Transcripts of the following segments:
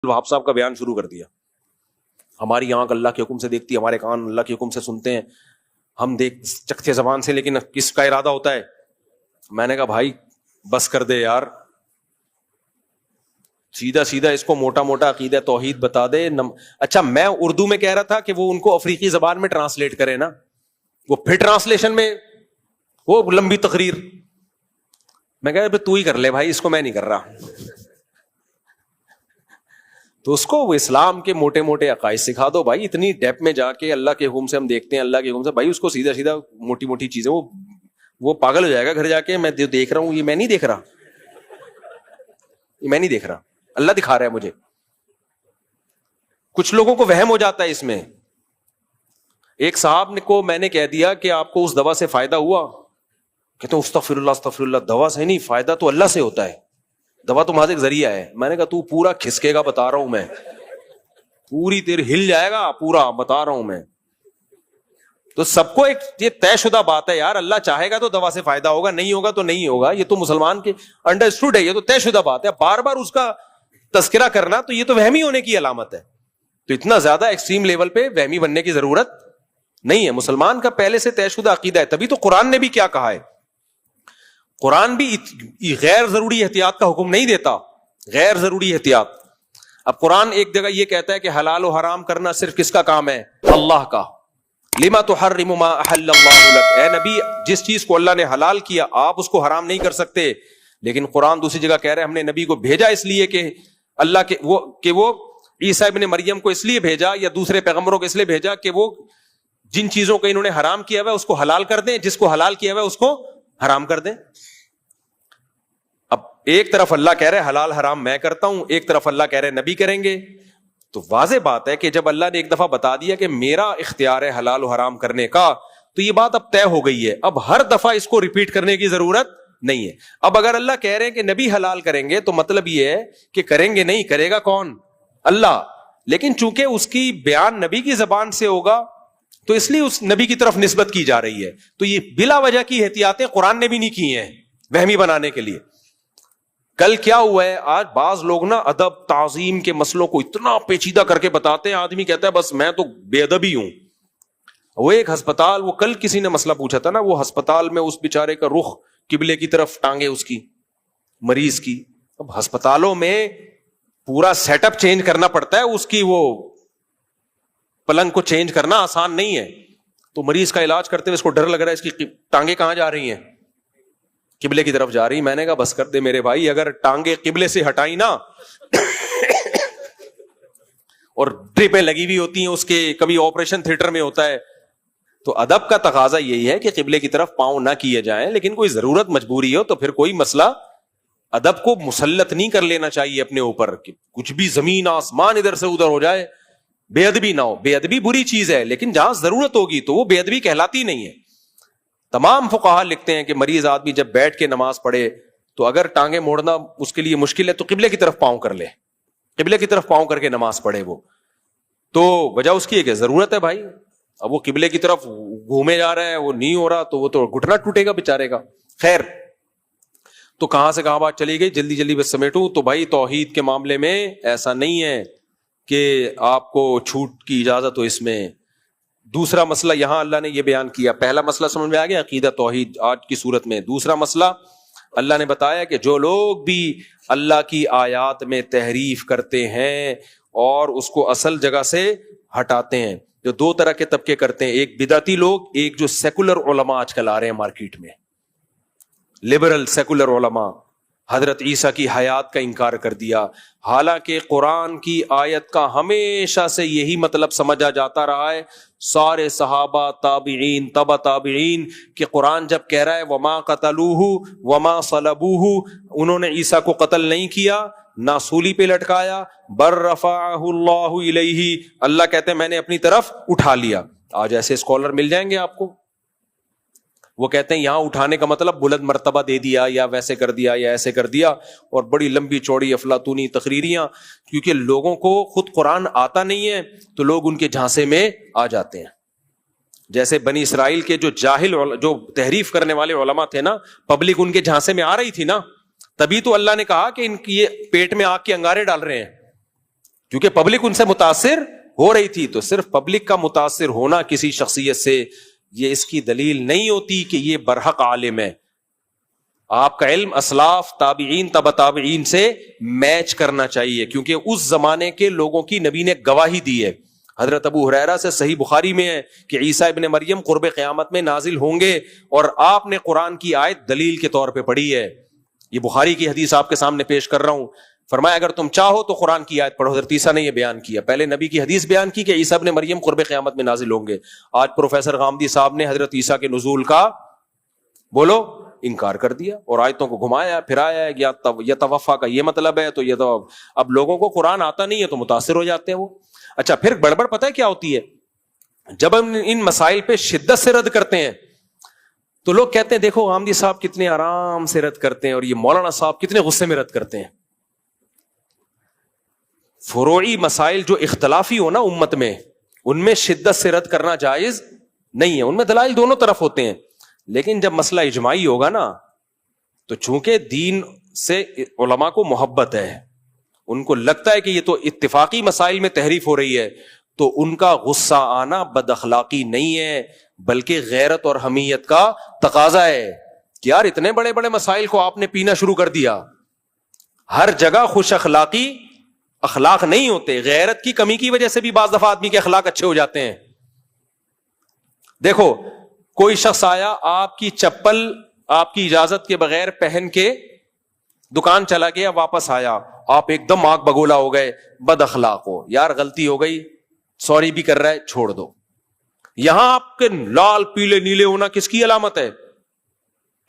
وہاب صاحب کا بیان شروع کر دیا. ہماری آنکھ اللہ کے حکم سے دیکھتی ہے, ہمارے کان اللہ کے حکم سے سنتے ہیں, ہم دیکھ چکتے زبان سے, لیکن کس کا ارادہ ہوتا ہے؟ میں نے کہا بھائی بس کر دے یار, سیدھا سیدھا اس کو موٹا موٹا عقیدہ توحید بتا دے. اچھا میں اردو میں کہہ رہا تھا کہ وہ ان کو افریقی زبان میں ٹرانسلیٹ کرے نا, وہ پھر ٹرانسلیشن میں وہ لمبی تقریر. میں کہہ رہا تو ہی کر لے بھائی, اس کو میں نہیں کر رہا. تو اس کو وہ اسلام کے موٹے موٹے عقائد سکھا دو بھائی. اتنی ڈیپ میں جا کے اللہ کے حکم سے ہم دیکھتے ہیں, اللہ کے حکم سے, بھائی اس کو سیدھا سیدھا موٹی موٹی چیزیں, وہ پاگل ہو جائے گا گھر جا کے. میں دیکھ رہا ہوں, یہ میں نہیں دیکھ رہا, یہ میں نہیں دیکھ رہا, اللہ دکھا رہا ہے مجھے. کچھ لوگوں کو وہم ہو جاتا ہے اس میں. ایک صاحب کو میں نے کہہ دیا کہ آپ کو اس دوا سے فائدہ ہوا, کہتے ہیں استغفر اللہ استغفر اللہ, دوا سے نہیں, فائدہ تو اللہ سے ہوتا ہے, دوا تو محض ایک ذریعہ ہے. میں نے کہا تو پورا کھسکے گا بتا رہا ہوں میں, پوری تیر ہل جائے گا پورا بتا رہا ہوں میں. تو سب کو ایک یہ طے شدہ بات ہے یار, اللہ چاہے گا تو دوا سے فائدہ ہوگا, نہیں ہوگا تو نہیں ہوگا. یہ تو مسلمان کے انڈرسٹوڈ ہے, یہ تو طے شدہ بات ہے. بار بار اس کا تذکرہ کرنا تو یہ تو وہمی ہونے کی علامت ہے. تو اتنا زیادہ ایکسٹریم لیول پہ وہمی بننے کی ضرورت نہیں ہے. مسلمان کا پہلے سے طے شدہ عقیدہ ہے. تبھی تو قرآن نے بھی کیا کہا ہے, قرآن بھی غیر ضروری احتیاط کا حکم نہیں دیتا, غیر ضروری احتیاط. اب قرآن ایک جگہ یہ کہتا ہے کہ حلال و حرام کرنا صرف کس کا کام ہے؟ اللہ کا. لما تحرم ما احل اللہ لک, اے نبی جس چیز کو اللہ نے حلال کیا آپ اس کو حرام نہیں کر سکتے. لیکن قرآن دوسری جگہ کہہ رہے ہیں ہم نے نبی کو بھیجا اس لیے کہ اللہ کے وہ عیسیٰ ابن مریم کو اس لیے بھیجا یا دوسرے پیغمبروں کو اس لیے بھیجا کہ وہ جن چیزوں کو انہوں نے حرام کیا ہوا ہے اس کو حلال کر دیں, جس کو حلال کیا ہوا ہے اس کو حرام کر دیں. اب ایک طرف اللہ کہہ رہے حلال حرام میں کرتا ہوں, ایک طرف اللہ کہہ رہے نبی کریں گے. تو واضح بات ہے کہ جب اللہ نے ایک دفعہ بتا دیا کہ میرا اختیار ہے حلال و حرام کرنے کا, تو یہ بات اب طے ہو گئی ہے. اب ہر دفعہ اس کو ریپیٹ کرنے کی ضرورت نہیں ہے. اب اگر اللہ کہہ رہے ہیں کہ نبی حلال کریں گے تو مطلب یہ ہے کہ کریں گے نہیں, کرے گا کون؟ اللہ. لیکن چونکہ اس کی بیان نبی کی زبان سے ہوگا تو اس لیے اس نبی کی طرف نسبت کی جا رہی ہے. تو یہ بلا وجہ کی احتیاطیں قرآن نے بھی نہیں کی ہیں وہمی بنانے کے لیے. کل کیا ہوا ہے, آج بعض لوگ نا ادب تعظیم کے مسئلوں کو اتنا پیچیدہ کر کے بتاتے ہیں, آدمی کہتا ہے بس میں تو بے ادب ہی ہوں. وہ ایک ہسپتال, وہ کل کسی نے مسئلہ پوچھا تھا نا, وہ ہسپتال میں اس بیچارے کا رخ قبلے کی طرف ٹانگے اس کی مریض کی. اب ہسپتالوں میں پورا سیٹ اپ چینج کرنا پڑتا ہے, اس کی وہ پلنگ کو چینج کرنا آسان نہیں ہے. تو مریض کا علاج کرتے ہوئے اس کو ڈر لگ رہا ہے اس کی ٹانگیں کہاں جا رہی ہیں, قبلے کی طرف جا رہی. میں نے کہا بس کر دے میرے بھائی, اگر ٹانگیں قبلے سے ہٹائی نا اور ڈرپیں لگی ہوئی ہوتی ہیں اس کے, کبھی آپریشن تھیٹر میں ہوتا ہے, تو ادب کا تقاضا یہی ہے کہ قبلے کی طرف پاؤں نہ کیے جائیں. لیکن کوئی ضرورت مجبوری ہو تو پھر کوئی مسئلہ, ادب کو مسلط نہیں کر لینا چاہیے اپنے اوپر کہ کچھ بھی زمین آسمان ادھر سے ادھر ہو جائے, بے ادبی نہ ہو. بے ادبی بری چیز ہے, لیکن جہاں ضرورت ہوگی تو وہ بے ادبی کہلاتی نہیں ہے. تمام فقہا لکھتے ہیں کہ مریض آدمی جب بیٹھ کے نماز پڑھے تو اگر ٹانگیں موڑنا اس کے لیے مشکل ہے تو قبلے کی طرف پاؤں کر لے, قبلے کی طرف پاؤں کر کے نماز پڑھے. وہ تو وجہ اس کی ہے کہ ضرورت ہے بھائی. اب وہ قبلے کی طرف گھومے جا رہا ہے, وہ نہیں ہو رہا, تو وہ تو گھٹنا ٹوٹے گا بیچارے کا. خیر, تو کہاں سے کہاں بات چلی گئی, جلدی جلدی بس سمیٹوں. تو بھائی توحید کے معاملے میں ایسا نہیں ہے کہ آپ کو چھوٹ کی اجازت ہو اس میں. دوسرا مسئلہ یہاں اللہ نے یہ بیان کیا, پہلا مسئلہ سمجھ میں آ گیا عقیدہ توحید آج کی صورت میں. دوسرا مسئلہ اللہ نے بتایا کہ جو لوگ بھی اللہ کی آیات میں تحریف کرتے ہیں اور اس کو اصل جگہ سے ہٹاتے ہیں, جو دو طرح کے طبقے کرتے ہیں, ایک بدعتی لوگ, ایک جو سیکولر علماء آج کل آ رہے ہیں مارکیٹ میں, لبرل سیکولر علماء. حضرت عیسیٰ کی حیات کا انکار کر دیا, حالانکہ قرآن کی آیت کا ہمیشہ سے یہی مطلب سمجھا جاتا رہا ہے, سارے صحابہ تابعین تبع تابعین, کہ قرآن جب کہہ رہا ہے وما قتلوہ وما صلبوہ, انہوں نے عیسیٰ کو قتل نہیں کیا نہ سولی پہ لٹکایا, بر رفعہ اللہ الیہ, اللہ کہتے ہیں میں نے اپنی طرف اٹھا لیا. آج ایسے اسکالر مل جائیں گے آپ کو, وہ کہتے ہیں یہاں اٹھانے کا مطلب بلند مرتبہ دے دیا یا ویسے کر دیا یا ایسے کر دیا, اور بڑی لمبی چوڑی افلاطونی تقریریاں. کیونکہ لوگوں کو خود قرآن آتا نہیں ہے تو لوگ ان کے جھانسے میں آ جاتے ہیں. جیسے بنی اسرائیل کے جو جاہل جو تحریف کرنے والے علماء تھے نا, پبلک ان کے جھانسے میں آ رہی تھی نا, تبھی تو اللہ نے کہا کہ ان کی یہ پیٹ میں آگ کے انگارے ڈال رہے ہیں. کیونکہ پبلک ان سے متاثر ہو رہی تھی. تو صرف پبلک کا متاثر ہونا کسی شخصیت سے یہ اس کی دلیل نہیں ہوتی کہ یہ برحق عالم ہے. آپ کا علم اسلاف تابعین تبع تابعین سے میچ کرنا چاہیے, کیونکہ اس زمانے کے لوگوں کی نبی نے گواہی دی ہے. حضرت ابو ہریرہ سے صحیح بخاری میں ہے کہ عیسیٰ ابن مریم قرب قیامت میں نازل ہوں گے, اور آپ نے قرآن کی آیت دلیل کے طور پہ پڑھی ہے. یہ بخاری کی حدیث آپ کے سامنے پیش کر رہا ہوں. فرمایا اگر تم چاہو تو قرآن کی آیت پڑھو. حضرت عیسیٰ نے یہ بیان کیا, پہلے نبی کی حدیث بیان کی کہ عیسیٰ ابن مریم قرب قیامت میں نازل ہوں گے. آج پروفیسر غامدی صاحب نے حضرت عیسیٰ کے نزول کا بولو انکار کر دیا اور آیتوں کو گھمایا پھرایا. یا توفا کا یہ مطلب ہے, تو یہ تو اب لوگوں کو قرآن آتا نہیں ہے تو متاثر ہو جاتے ہیں وہ. اچھا پھر گڑبڑ پتہ ہے کیا ہوتی ہے, جب ہم ان مسائل پہ شدت سے رد کرتے ہیں تو لوگ کہتے ہیں دیکھو غامدی صاحب کتنے آرام سے رد کرتے ہیں اور یہ مولانا صاحب کتنے غصے میں رد کرتے ہیں. فروعی مسائل جو اختلافی ہو نا امت میں, ان میں شدت سے رد کرنا جائز نہیں ہے. ان میں دلائل دونوں طرف ہوتے ہیں, لیکن جب مسئلہ اجماعی ہوگا نا تو چونکہ دین سے علماء کو محبت ہے, ان کو لگتا ہے کہ یہ تو اتفاقی مسائل میں تحریف ہو رہی ہے, تو ان کا غصہ آنا بد اخلاقی نہیں ہے بلکہ غیرت اور حمیت کا تقاضا ہے. کہ یار اتنے بڑے بڑے مسائل کو آپ نے پینا شروع کر دیا. ہر جگہ خوش اخلاق نہیں ہوتے, غیرت کی کمی کی وجہ سے بھی بعض دفعہ آدمی کے اخلاق اچھے ہو جاتے ہیں. دیکھو کوئی شخص آیا, آپ کی چپل آپ کی اجازت کے بغیر پہن کے دکان چلا گیا, واپس آیا, آپ ایک دم آگ بگولا ہو گئے, بد اخلاق ہو. یار غلطی ہو گئی, سوری بھی کر رہا ہے, چھوڑ دو. یہاں آپ کے لال پیلے نیلے ہونا کس کی علامت ہے؟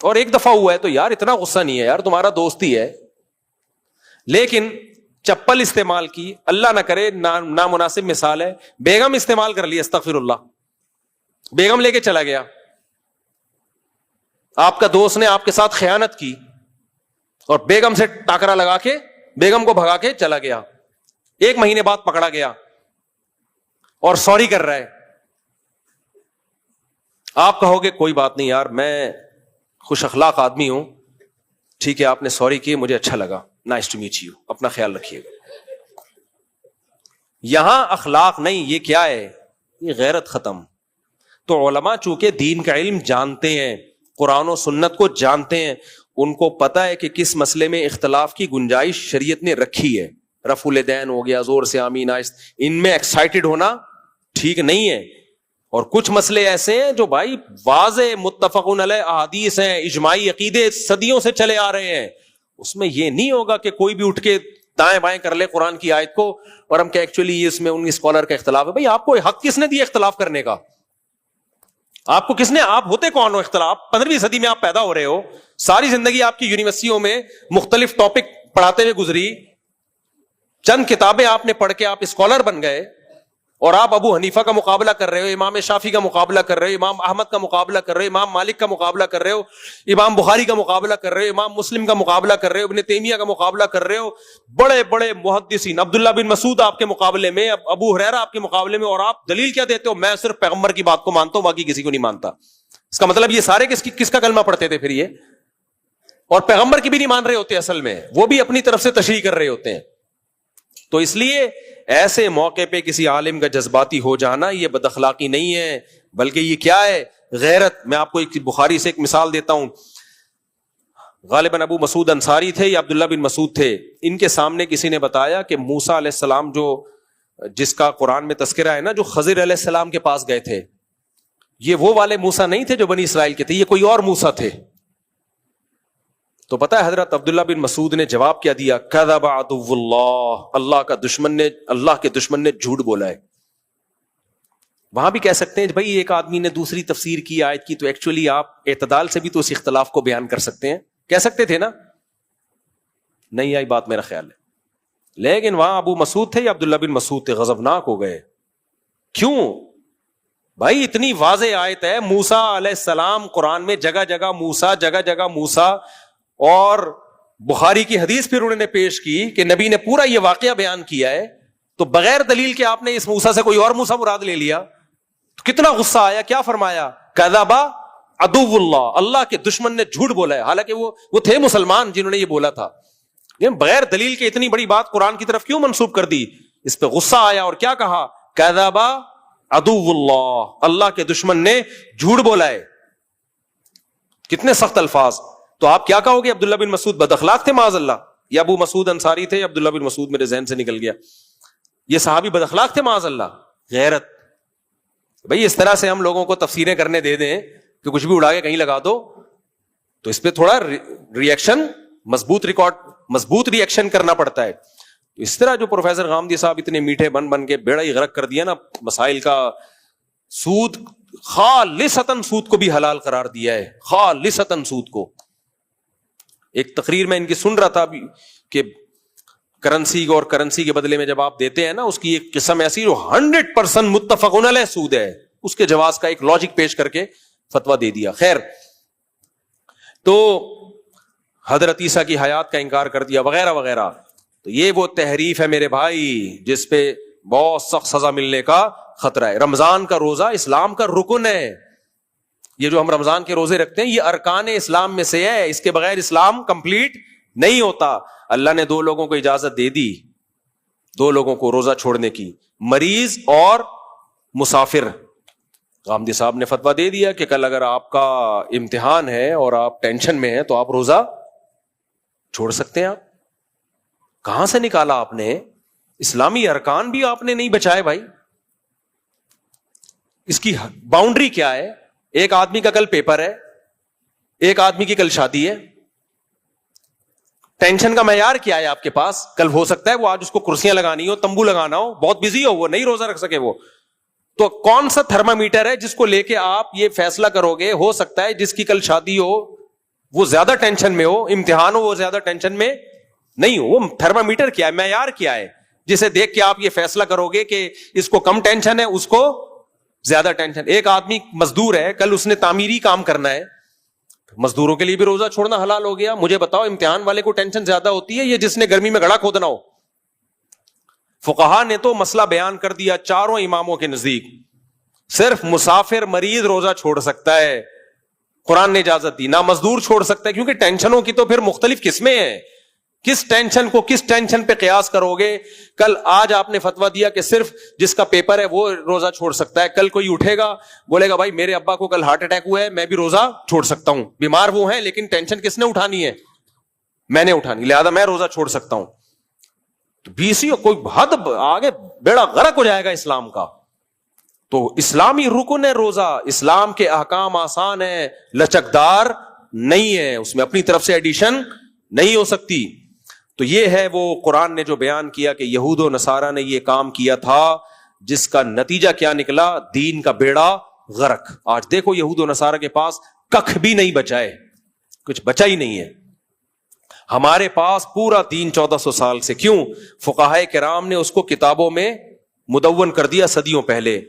اور ایک دفعہ ہوا ہے تو یار اتنا غصہ نہیں ہے, یار تمہارا دوست ہی ہے. لیکن چپل استعمال کی, اللہ نہ کرے نامناسب مثال ہے, بیگم استعمال کر لی, استغفر اللہ, بیگم لے کے چلا گیا, آپ کا دوست نے آپ کے ساتھ خیانت کی اور بیگم سے ٹاکرا لگا کے بیگم کو بھگا کے چلا گیا. 1 مہینے بعد پکڑا گیا اور سوری کر رہا ہے. آپ کہو گے کوئی بات نہیں یار, میں خوش اخلاق آدمی ہوں, ٹھیک ہے آپ نے سوری کی, مجھے اچھا لگا, نائس ٹو میٹ یو, اپنا خیال رکھیے گا. یہاں اخلاق نہیں, یہ کیا ہے؟ یہ غیرت ختم. تو علماء چونکہ دین کا علم جانتے ہیں, قرآن و سنت کو جانتے ہیں, ان کو پتا ہے کہ کس مسئلے میں اختلاف کی گنجائش شریعت نے رکھی ہے. رفع الیدین ہو گیا, زور سے آمین آہست, ان میں ایکسائٹڈ ہونا ٹھیک نہیں ہے. اور کچھ مسئلے ایسے ہیں جو بھائی واضح متفقون علیہ احادیث ہیں, اجماعی عقیدے صدیوں سے چلے آ رہے ہیں, اس میں یہ نہیں ہوگا کہ کوئی بھی اٹھ کے دائیں بائیں کر لے قرآن کی آیت کو اور ہم کہ ایکچولی اس میں ان اسکالر کا اختلاف ہے. بھائی آپ کو حق کس نے دیا اختلاف کرنے کا؟ آپ کو کس نے, آپ ہوتے کون ہو اختلاف؟ 15ویں صدی میں آپ پیدا ہو رہے ہو, ساری زندگی آپ کی یونیورسٹیوں میں مختلف ٹاپک پڑھاتے ہوئے گزری, چند کتابیں آپ نے پڑھ کے آپ اسکالر بن گئے, اور آپ ابو حنیفہ کا مقابلہ کر رہے ہو, امام شافعی کا مقابلہ کر رہے ہو, امام احمد کا مقابلہ کر رہے ہو, امام مالک کا مقابلہ کر رہے ہو, امام بخاری کا مقابلہ کر رہے ہو, امام مسلم کا مقابلہ کر رہے ہو, ابن تیمیہ کا مقابلہ کر رہے ہو, بڑے بڑے محدثین, عبداللہ بن مسعود آپ کے مقابلے میں, ابو ہریرہ آپ کے مقابلے میں, اور آپ دلیل کیا دیتے ہو؟ میں صرف پیغمبر کی بات کو مانتا ہوں, باقی کسی کو نہیں مانتا. اس کا مطلب یہ سارے کس کا کلمہ پڑھتے تھے پھر یہ, اور پیغمبر کی بھی نہیں مان رہے ہوتے, اصل میں وہ بھی اپنی طرف سے تشریح کر رہے ہوتے ہیں. تو اس لیے ایسے موقع پہ کسی عالم کا جذباتی ہو جانا یہ بد اخلاقی نہیں ہے, بلکہ یہ کیا ہے؟ غیرت. میں آپ کو ایک بخاری سے ایک مثال دیتا ہوں. غالباً ابو مسعود انصاری تھے یا عبداللہ بن مسعود تھے, ان کے سامنے کسی نے بتایا کہ موسیٰ علیہ السلام جس کا قرآن میں تذکرہ ہے نا, جو خضر علیہ السلام کے پاس گئے تھے, یہ وہ والے موسیٰ نہیں تھے جو بنی اسرائیل کے تھے, یہ کوئی اور موسیٰ تھے. تو پتہ ہے حضرت عبداللہ بن مسعود نے جواب کیا دیا؟ کذب عدو اللہ, اللہ کے دشمن نے جھوٹ بولا ہے. وہاں بھی کہہ سکتے ہیں بھائی ایک آدمی نے دوسری تفسیر کی آیت کی, تو ایکچولی آپ اعتدال سے بھی تو اس اختلاف کو بیان کر سکتے ہیں, کہہ سکتے تھے نا. نہیں آئی بات میرا خیال ہے. لیکن وہاں ابو مسعود تھے یا عبداللہ بن مسعود تھے, غضبناک ہو گئے. کیوں بھائی؟ اتنی واضح آیت ہے, موسیٰ علیہ السلام, قرآن میں جگہ جگہ موسیٰ, جگہ جگہ موسیٰ, اور بخاری کی حدیث پھر انہوں نے پیش کی کہ نبی نے پورا یہ واقعہ بیان کیا ہے, تو بغیر دلیل کے آپ نے اس موسیٰ سے کوئی اور موسیٰ مراد لے لیا. تو کتنا غصہ آیا, کیا فرمایا؟ کذب عدو اللہ, اللہ کے دشمن نے جھوٹ بولا ہے. حالانکہ وہ تھے مسلمان جنہوں نے یہ بولا تھا, بغیر دلیل کے اتنی بڑی بات قرآن کی طرف کیوں منسوب کر دی؟ اس پہ غصہ آیا اور کیا کہا؟ کذبا عدو اللہ، اللہ کے دشمن نے جھوٹ بولا ہے. کتنے سخت الفاظ. تو آپ کیا کہو گے؟ عبداللہ بن مسعود بد اخلاق تھے معاذ اللہ، یا ابو مسعود انصاری تھے، یا عبداللہ بن مسعود میرے ذہن سے نکل گیا. یہ صحابی بد اخلاق تھے معاذ اللہ. غیرت. بھئی اس طرح سے ہم لوگوں کو تفسیریں کرنے دے دیں کہ کچھ بھی اڑا کے کہیں لگا دو، تو اس پہ تھوڑا ریئیکشن، مضبوط ریئیکشن کرنا پڑتا ہے. اس طرح جو پروفیسر غامدی صاحب اتنے میٹھے بن کے بیڑا ہی غرق کر دیا نا مسائل کا، سود، خالصتاً سود کو بھی حلال قرار دیا ہے، خالصتاً سود کو. ایک تقریر میں ان کی سن رہا تھا کہ کرنسی کے بدلے میں جب آپ دیتے ہیں نا، اس کی ایک قسم ایسی جو 100% متفقون علیہ سود ہے، اس کے جواز کا ایک لاجک پیش کر کے فتویٰ دے دیا. خیر، تو حضرت عیسیٰ کی حیات کا انکار کر دیا وغیرہ وغیرہ. تو یہ وہ تحریف ہے میرے بھائی جس پہ بہت سخت سزا ملنے کا خطرہ ہے. رمضان کا روزہ اسلام کا رکن ہے. یہ جو ہم رمضان کے روزے رکھتے ہیں یہ ارکان اسلام میں سے ہے، اس کے بغیر اسلام کمپلیٹ نہیں ہوتا. اللہ نے 2 لوگوں کو اجازت دے دی، 2 لوگوں کو روزہ چھوڑنے کی، مریض اور مسافر. غامدی صاحب نے فتویٰ دے دیا کہ کل اگر آپ کا امتحان ہے اور آپ ٹینشن میں ہیں تو آپ روزہ چھوڑ سکتے ہیں. آپ کہاں سے نکالا آپ نے؟ اسلامی ارکان بھی آپ نے نہیں بچائے بھائی. اس کی باؤنڈری کیا ہے؟ ایک آدمی کا کل پیپر ہے، ایک آدمی کی کل شادی ہے. ٹینشن کا معیار کیا ہے آپ کے پاس؟ کل ہو سکتا ہے وہ آج اس کو کرسیاں لگانی ہو، تمبو لگانا ہو، بہت بزی ہو، وہ نہیں روزہ رکھ سکے. وہ تو کون سا تھرمامیٹر ہے جس کو لے کے آپ یہ فیصلہ کرو گے؟ ہو سکتا ہے جس کی کل شادی ہو وہ زیادہ ٹینشن میں ہو، امتحان ہو وہ زیادہ ٹینشن میں نہیں ہو. وہ تھرمامیٹر کیا ہے، معیار کیا ہے جسے دیکھ کے آپ یہ فیصلہ کرو گے کہ اس کو کم ٹینشن ہے، اس کو زیادہ ٹینشن؟ ایک آدمی مزدور ہے، کل اس نے تعمیری کام کرنا ہے، مزدوروں کے لیے بھی روزہ چھوڑنا حلال ہو گیا. مجھے بتاؤ امتحان والے کو ٹینشن زیادہ ہوتی ہے یا جس نے گرمی میں گڑھا کھودنا ہو؟ فقہا نے تو مسئلہ بیان کر دیا چاروں اماموں کے نزدیک، صرف مسافر مریض روزہ چھوڑ سکتا ہے، قرآن نے اجازت دی. نہ مزدور چھوڑ سکتا ہے، کیونکہ ٹینشنوں کی تو پھر مختلف قسمیں ہیں. کس ٹینشن کو کس ٹینشن پہ قیاس کرو گے؟ کل آج آپ نے فتویٰ دیا کہ صرف جس کا پیپر ہے وہ روزہ چھوڑ سکتا ہے. کل کوئی اٹھے گا بولے گا بھائی میرے ابا کو کل ہارٹ اٹیک ہوا ہے، میں بھی روزہ چھوڑ سکتا ہوں. بیمار وہ ہیں لیکن ٹینشن کس نے اٹھانی ہے؟ میں نے اٹھانی، لہذا میں روزہ چھوڑ سکتا ہوں. تو بیسی کوئی حد آگے بیڑا غرق ہو جائے گا اسلام کا. تو اسلامی رکن ہے روزہ. اسلام کے احکام آسان ہیں، لچکدار نہیں ہے، اس میں اپنی طرف سے ایڈیشن نہیں ہو سکتی. تو یہ ہے وہ قرآن نے جو بیان کیا کہ یہود و نصارہ نے یہ کام کیا تھا، جس کا نتیجہ کیا نکلا؟ دین کا بیڑا غرق. آج دیکھو یہود و نصارہ کے پاس ککھ بھی نہیں بچا ہے، کچھ بچا ہی نہیں ہے. ہمارے پاس پورا دین 1400 سال سے. کیوں؟ فقہائے کرام نے اس کو کتابوں میں مدون کر دیا صدیوں پہلے،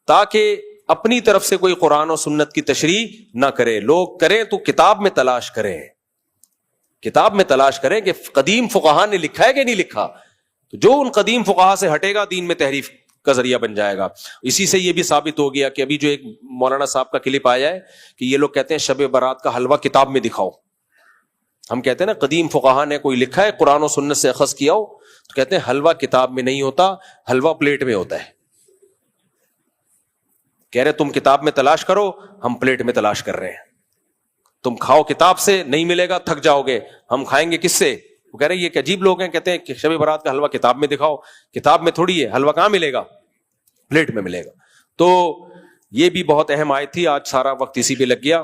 تاکہ اپنی طرف سے کوئی قرآن و سنت کی تشریح نہ کرے. لوگ کریں تو کتاب میں تلاش کریں، کتاب میں تلاش کریں کہ قدیم فقہا نے لکھا ہے کہ نہیں لکھا. تو جو ان قدیم فقہا سے ہٹے گا دین میں تحریف کا ذریعہ بن جائے گا. اسی سے یہ بھی ثابت ہو گیا کہ ابھی جو ایک مولانا صاحب کا کلپ آیا ہے کہ یہ لوگ کہتے ہیں شب برات کا حلوہ کتاب میں دکھاؤ. ہم کہتے ہیں نا قدیم فقہا نے کوئی لکھا ہے قرآن و سنت سے اخذ کیا ہو، تو کہتے ہیں حلوہ کتاب میں نہیں ہوتا، حلوہ پلیٹ میں ہوتا ہے. کہہ رہے تم کتاب میں تلاش کرو، ہم پلیٹ میں تلاش کر رہے ہیں. تم کھاؤ کتاب سے، نہیں ملے گا تھک جاؤ گے، ہم کھائیں گے کس سے؟ وہ کہہ رہے یہ کہ عجیب لوگ ہیں، کہتے ہیں کہ شب برات کا حلوہ کتاب میں دکھاؤ. کتاب میں تھوڑی ہے، حلوہ کہاں ملے گا؟ پلیٹ میں ملے گا. تو یہ بھی بہت اہم آیت تھی. آج سارا وقت اسی پہ لگ گیا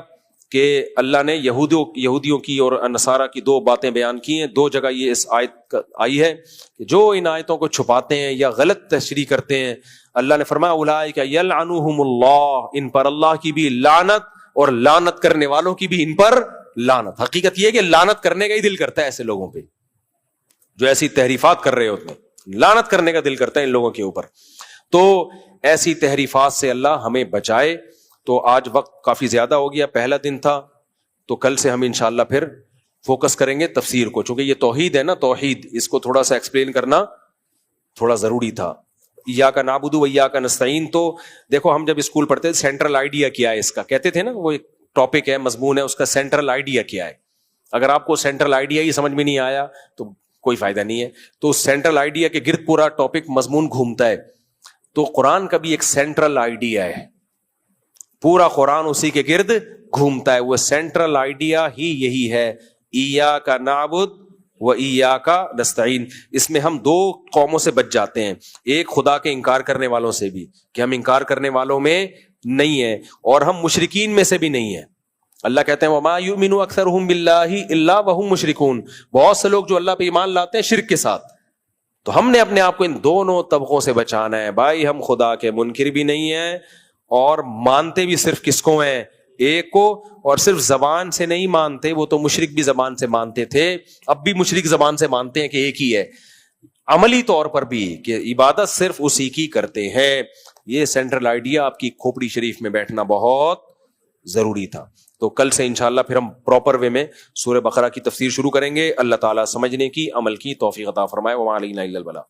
کہ اللہ نے یہودیوں کی اور نصارہ کی 2 باتیں بیان کی ہیں. 2 جگہ یہ اس آیت آئی ہے کہ جو ان آیتوں کو چھپاتے ہیں یا غلط تشریح کرتے ہیں، اللہ نے فرمایا اولئک یلعنہم اللہ، ان پر اللہ کی بھی لعنت اور لعنت کرنے والوں کی بھی ان پر لعنت. حقیقت یہ ہے کہ لعنت کرنے کا ہی دل کرتا ہے ایسے لوگوں پہ جو ایسی تحریفات کر رہے ہوتے ہیں. لعنت کرنے کا دل کرتا ہے ان لوگوں کے اوپر. تو ایسی تحریفات سے اللہ ہمیں بچائے. تو آج وقت کافی زیادہ ہو گیا، پہلا دن تھا، تو کل سے ہم انشاءاللہ پھر فوکس کریں گے تفسیر کو. چونکہ یہ توحید ہے نا، توحید اس کو تھوڑا سا ایکسپلین کرنا تھوڑا ضروری تھا. ایاک نعبد و ایاک نستعین. تو دیکھو ہم جب اسکول پڑھتے تھے سینٹرل آئیڈیا کیا ہے اس کا، کہتے تھے نا، وہ ایک ٹاپک ہے، مضمون ہے، اس کا سینٹرل آئیڈیا کیا ہے. اگر آپ کو سینٹرل آئیڈیا ہی سمجھ میں نہیں آیا تو کوئی فائدہ نہیں ہے. تو سینٹرل آئیڈیا کے گرد پورا ٹاپک مضمون گھومتا ہے. تو قرآن کا بھی ایک سینٹرل آئیڈیا ہے, پورا قرآن اسی کے گرد گھومتا ہے. وہ سینٹرل آئیڈیا ہی یہی ہے, ایاک نعبد و ایاک نستعین. اس میں ہم دو قوموں سے بچ جاتے ہیں, ایک خدا کے انکار کرنے والوں سے بھی, کہ ہم انکار کرنے والوں میں نہیں ہیں, اور ہم مشرکین میں سے بھی نہیں ہیں. اللہ کہتے ہیں وما یؤمن اکثرهم باللہ الا وهم مشرکون, بہت سے لوگ جو اللہ پہ ایمان لاتے ہیں شرک کے ساتھ. تو ہم نے اپنے آپ کو ان دونوں طبقوں سے بچانا ہے. بھائی ہم خدا کے منکر بھی نہیں ہیں, اور مانتے بھی صرف کس کو ہیں, ایک کو, اور صرف زبان سے نہیں مانتے, وہ تو مشرک بھی زبان سے مانتے تھے, اب بھی مشرک زبان سے مانتے ہیں کہ ایک ہی ہے, عملی طور پر بھی کہ عبادت صرف اسی کی کرتے ہیں. یہ سینٹرل آئیڈیا آپ کی کھوپڑی شریف میں بیٹھنا بہت ضروری تھا. تو کل سے انشاءاللہ پھر ہم پراپر وے میں سورہ بقرہ کی تفسیر شروع کریں گے. اللہ تعالیٰ سمجھنے کی, عمل کی توفیق عطا فرمائے. وما علینا الا البلاغ.